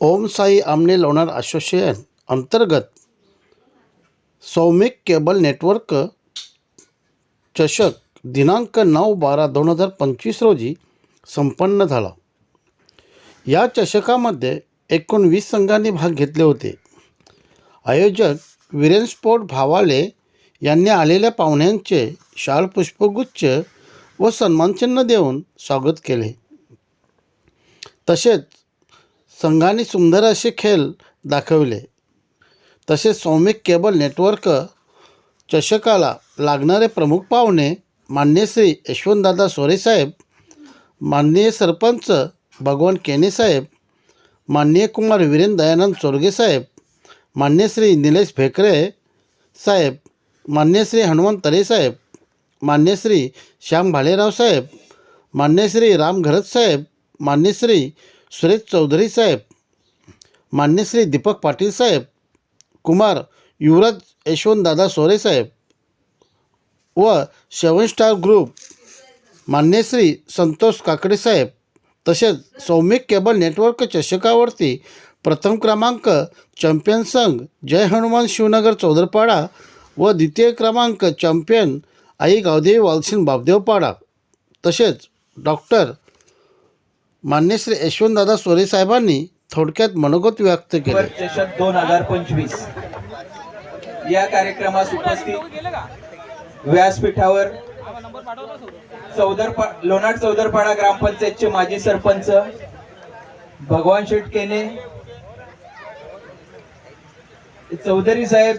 ओम साई आमने लोणार असोसिएशन अंतर्गत Soumik cable network चषक दिनांक 9/12/2025 रोजी संपन्न झाला. या चषकामध्ये एकूण 20 संघांनी भाग घेतले होते. आयोजक वीरेन स्पोर्ट भावाले यांनी आलेल्या पाहुण्यांचे शाल पुष्पगुच्छ व सन्मानचिन्ह देऊन स्वागत केले. तसेच संघाने सुंदर असे खेळ दाखविले. तसेच सौमिक केबल नेटवर्क चषकाला लागणारे प्रमुख पाहुणे माननीय श्री यशवंतदादा सोरेसाहेब, माननीय सरपंच भगवान केने साहेब, माननीय कुमार वीरेन दयानंद चोरगे साहेब, माननीय श्री निलेश भेकरे साहेब, माननीय श्री हनुमंत तरे साहेब, माननीय श्री श्याम भालेराव साहेब, माननीय श्री राम घरत साहेब, माननीय श्री सुरेश चौधरी साहेब, माननीय श्री दीपक पाटील साहेब, कुमार युवराज यशवंतदादा सोरे साहेब व 7 स्टार ग्रुप माननीय श्री संतोष काकडे साहेब. तसेच सौमिक केबल नेटवर्क चषकावरती प्रथम क्रमांक चॅम्पियन संघ जय हनुमान शिवनगर चौदरपाडा व द्वितीय क्रमांक चॅम्पियन आई गावदेवी वालसिन बाबदेवपाडा. तसेच डॉक्टर मान्य श्री यशवंतदादा सोरे साहेबांनी थोडक्यात मनोगत व्यक्त केले. चषक 2025 या कार्यक्रमास उपस्थित व्यासपीठावर लोणार चौदरपाडा ग्रामपंचायतचे माजी सरपंच भगवान शेठ केने, चौधरी साहेब,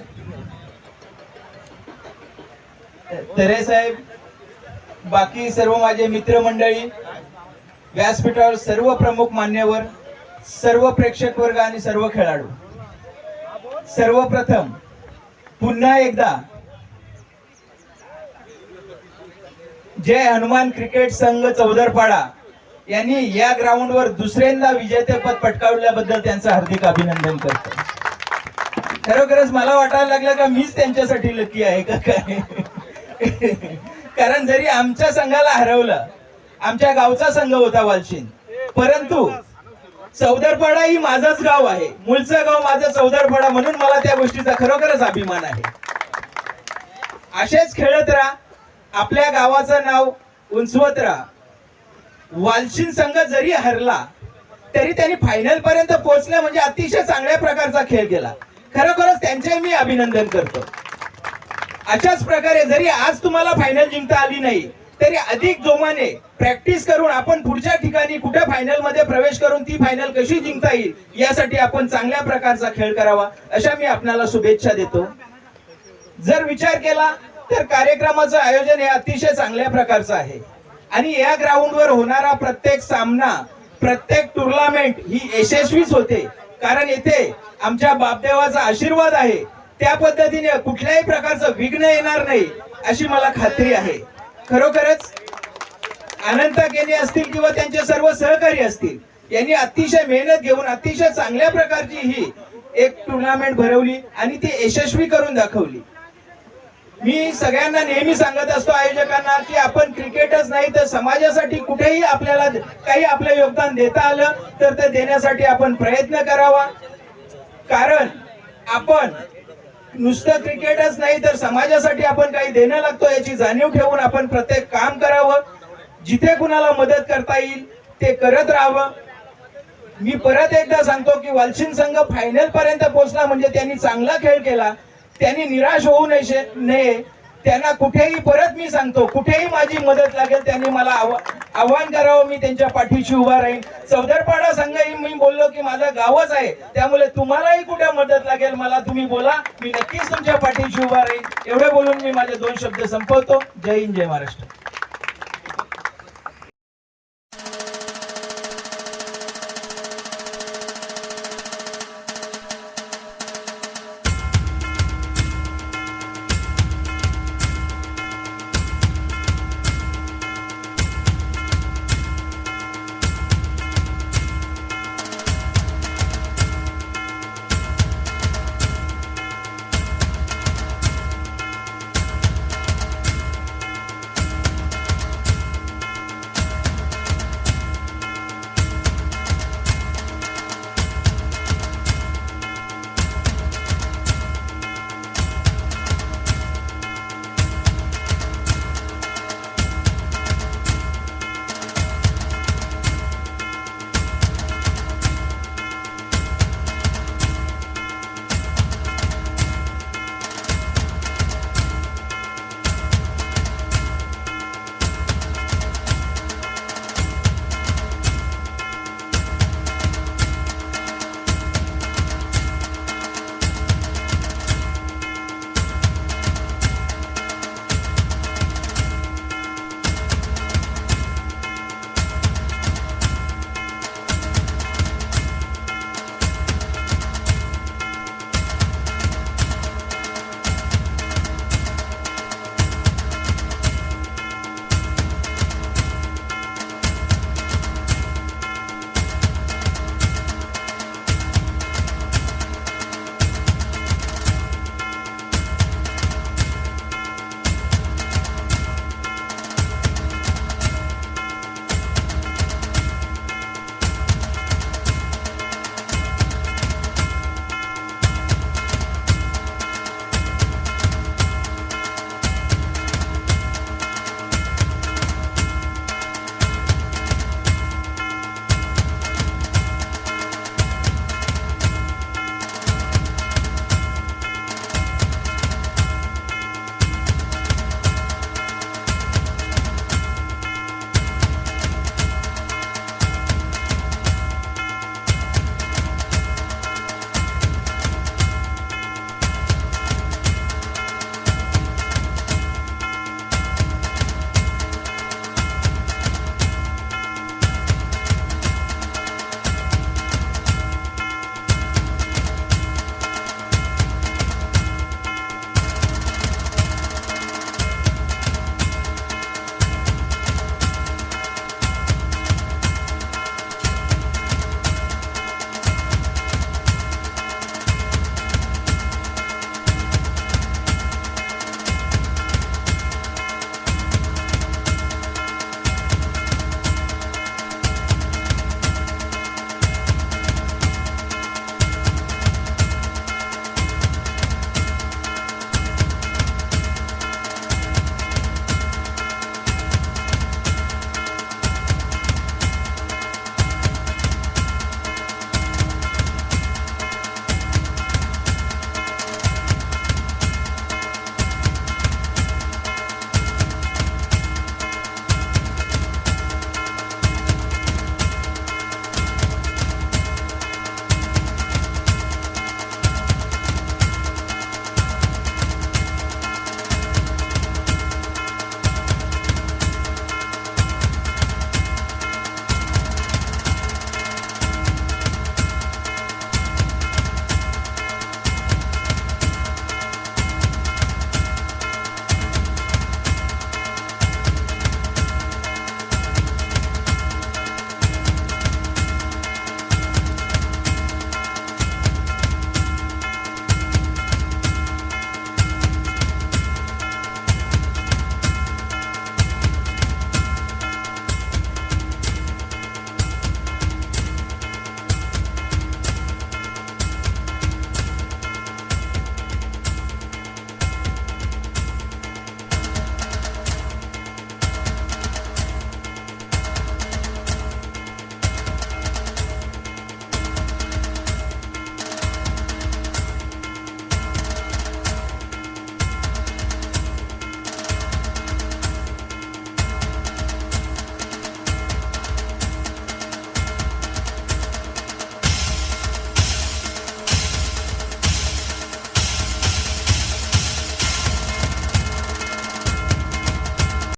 तरे साहेब, बाकी सर्व माझे मित्रमंडळी, व्यासपीठावर सर्व प्रमुख मान्यवर, सर्व प्रेक्षक वर्ग आणि सर्व खेळाडू, सर्वप्रथम पुन्हा एकदा जय हनुमान क्रिकेट संघ चौदरपाडा यांनी या ग्राउंडवर दुसऱ्यांदा विजेतेपद पटकावल्याबद्दल त्यांचं हार्दिक अभिनंदन करतो. खरोखरच मला वाटायला लागलं का मीच त्यांच्यासाठी लकी आहे का काय. कारण जरी आमच्या संघाला हरवलं, आमच्या गावचा संघ होता वालशिन, परंतु चौदरपाडा ही माझंच गाव आहे, मूळचं गाव माझं चौदरपाडा, म्हणून मला त्या गोष्टीचा खरोखरच अभिमान आहे. असेच खेळत राहा, आपल्या गावाचं नाव उंचवत राहा. वालशिन संघ जरी हरला तरी त्यांनी फायनल पर्यंत पोहोचले म्हणजे अतिशय चांगल्या प्रकारचा खेळ केला. खरोखरच त्यांचे मी अभिनंदन करतो. अशाच प्रकारे जरी आज तुम्हाला फायनल जिंकता आली नाही तरी अधिक जोमाने प्रॅक्टिस करून आपण पुढच्या ठिकाणी कुठे फायनल मध्ये प्रवेश करून ती फायनल कशी जिंकता येईल यासाठी आपण चांगल्या प्रकारचा खेळ करावा, अशा मी आपल्याला शुभेच्छा देतो. जर विचार केला तर कार्यक्रमाचं आयोजन हे अतिशय चांगल्या प्रकारचं आहे आणि या ग्राउंडवर होणारा प्रत्येक सामना, प्रत्येक टुर्नामेंट ही यशस्वीच होते, कारण येथे आमच्या बापदेवाचा आशीर्वाद आहे. त्या पद्धतीने कुठल्याही प्रकारचं विघ्न येणार नाही अशी मला खात्री आहे. खरोखरच अनंत केने असतील किंवा त्यांचे सर्व सहकारी असतील, यांनी अतिशय मेहनत घेऊन अतिशय चांगल्या प्रकारची ही एक टुर्नामेंट भरवली आणि ती यशस्वी करून दाखवली. मी सगळ्यांना नेहमी सांगत असतो आयोजकांना की आपण क्रिकेटच नाही तर समाजासाठी कुठेही आपल्याला काही आपलं योगदान देता आलं तर ते देण्यासाठी आपण प्रयत्न करावा. कारण आपण नुसतं क्रिकेटच नाही तर समाजासाठी आपण काही देणं लागतो याची जाणीव ठेवून आपण प्रत्येक काम करावं. जिथे कुणाला मदत करता येईल ते करत राहावं. मी परत एकदा सांगतो की वालशिन संघ फायनल पर्यंत पोहोचला म्हणजे त्यांनी चांगला खेळ केला. त्यांनी निराश होऊ नये. त्यांना कुठेही, परत मी सांगतो, कुठेही माझी मदत लागेल त्यांनी मला आव्हान करावं, मी त्यांच्या पाठीशी उभा राहीन. चौदरपाडा संघ ही मी बोललो की माझं गावच आहे, त्यामुळे तुम्हालाही कुठे मदत लागेल मला तुम्ही बोला, मी नक्कीच तुमच्या पाठीशी उभा राहीन. एवढे बोलून मी माझे 2 शब्द संपवतो. जय हिंद, जय महाराष्ट्र.